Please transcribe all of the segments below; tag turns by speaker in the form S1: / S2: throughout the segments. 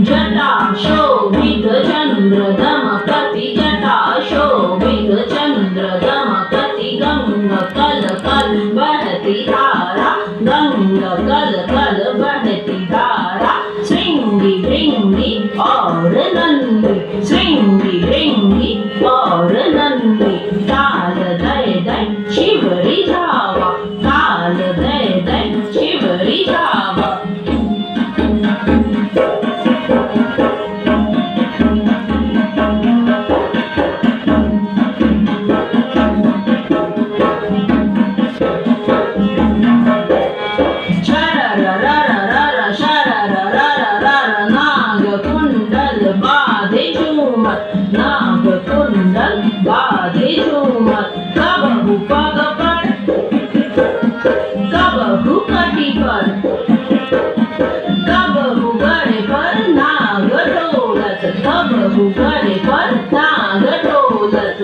S1: जटा शोभित चंद्र दमकति जटा शोभित चंद्र दमकति गंग कल कल बहती धारा गंग कल कल बहती धारा श्रृंगी भृंगी और नंदी श्रृंगी भृंगी और नंदी काल दय दय शिवरी जावा काल दय दय शिवरी जावा नाग कुंडल बाधे झूमर कबहू पग पर कबहू कटी पर कबहू गड़े पर नाग ढोलत कबहू गड़े पर नाग ढोलत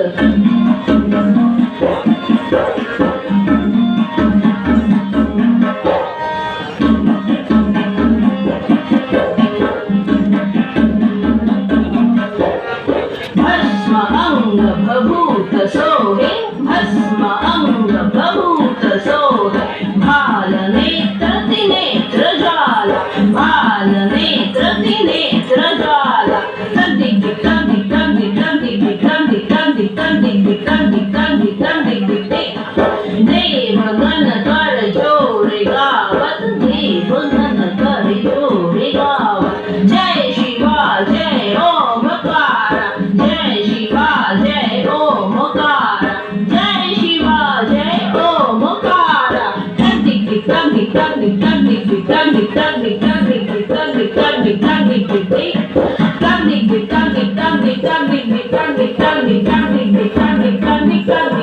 S1: भभूत सोहे भस्म अंग भभूत सोहे भाल नेत्र त्रिनेत्र ज्वाला भाल नेत्र त्रिनेत्र ज्वाला कंदी कंदी कंदी कंदी कंदी कंदी कंदी कंदी कंदी कंदी देवगण कर जोरे गावत देवगण कर जोरे गावत जय शिवा जय ओमकारा जय शिवा जय ओमकारा जय शिवा जय ओमकारा कंदी कंदी कंदी कंदी कंदी कंदी कंदी कंदी कंदी कंदी कंदी कंदी कंदी कंदी कंदी कंदी कंदी कंदी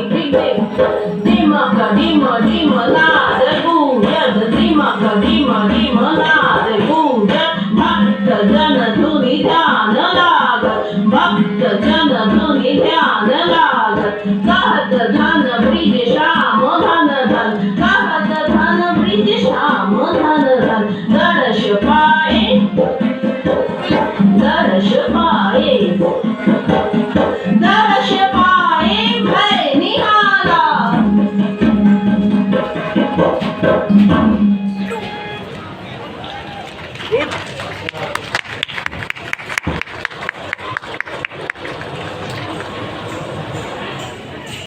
S1: दिमक दिम दिम नाद गूंजत दिमक दिम दिम नाद गूंजत भक्त जन धुनि ध्यान लागत भक्त जन धुनि ध्यान लागत कहत धन ब्रिज